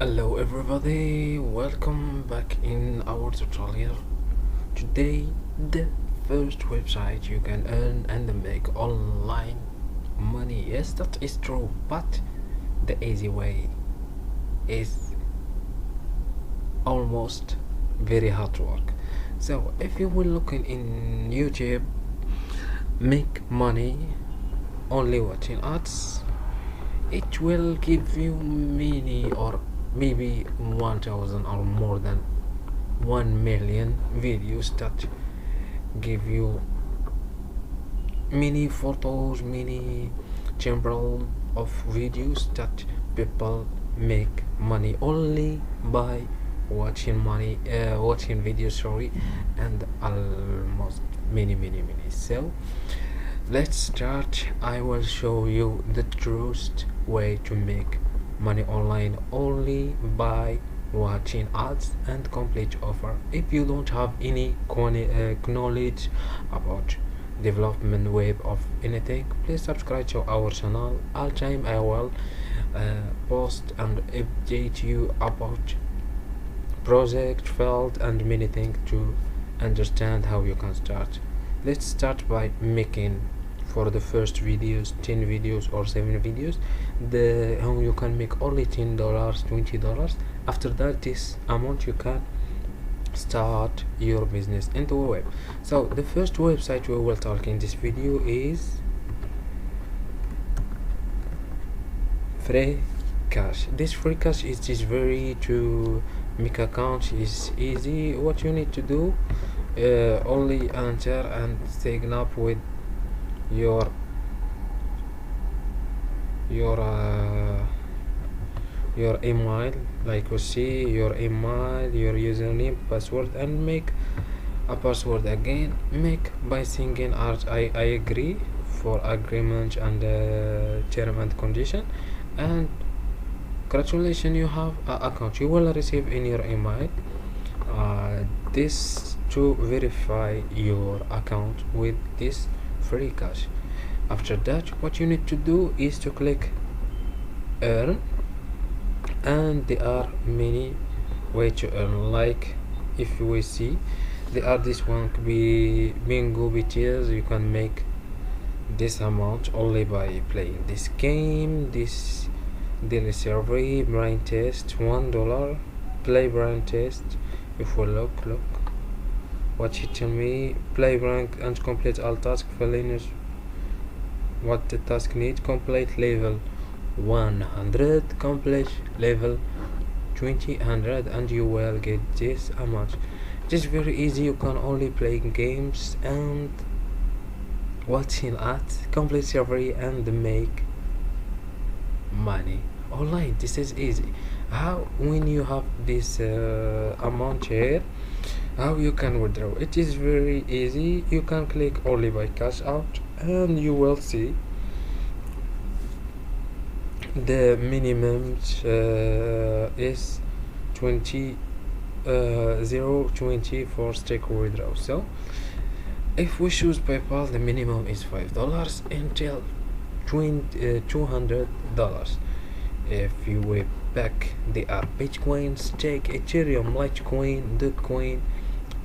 Hello everybody, welcome back in our tutorial. Today the first website you can earn and make online money. Yes, that is true, but the easy way is almost very hard work. So if you will looking in YouTube, make money only watching ads, it will give you many or maybe 1000 or more than 1 million videos that give you many photos, many temporal of videos that people make money only by watching videos, sorry, and almost many. So let's start. I will show you the truest way to make money online only by watching ads and complete offer. If you don't have any knowledge about development web of anything, please subscribe to our channel. All time I will post and update you about project, field and many things to understand how you can start. Let's start by making for the first videos 10 videos or 7 videos the how you can make only $10, $20. After that, this amount you can start your business into a web. So the first website we will talk in this video is free cash. This free cash is very to make account is easy. What you need to do, only enter and sign up with your email, like you see your email, your username, password, and make a password again. Make by singing art I agree for agreement and term and condition, and congratulations, you have an account. You will receive in your email this to verify your account with this free cash. After that, what you need to do is to click earn, and there are many ways to earn. Like if we see, there are this one could be bingo BTS. You can make this amount only by playing this game. This daily survey, brain test, $1, play brain test. If we look what he tell me, play rank and complete all tasks. Filling what the task need, complete level 100, complete level 200, and you will get this amount. It is very easy. You can only play games and watching ads, complete survey, and make money online. This is easy. How when you have this amount here, how you can withdraw? It is very easy. You can click only by cash out, and you will see the minimum is 0.20 for stake withdraw. So if we choose PayPal, the minimum is $5 until $200. If you were back, they are Bitcoin, Stake, Ethereum, Litecoin, Dogecoin,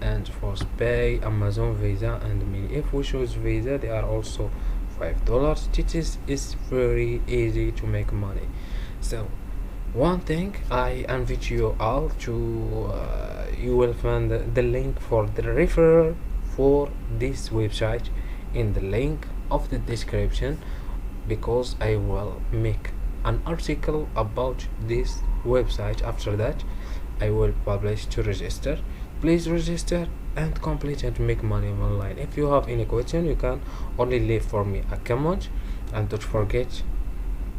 and for Pay, Amazon, Visa, and many. If we choose Visa, they are also $5. This is very easy to make money. So one thing I invite you all to, you will find the link for the referral for this website in the link of the description, because I will make an article about this website. After that, I will publish to register. Please register and complete and make money online. If you have any question, you can only leave for me a comment, and don't forget,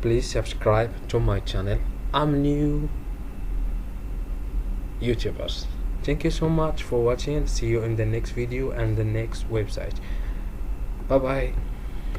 please subscribe to my channel. I'm new YouTubers. Thank you so much for watching. See you in the next video and the next website. Bye bye.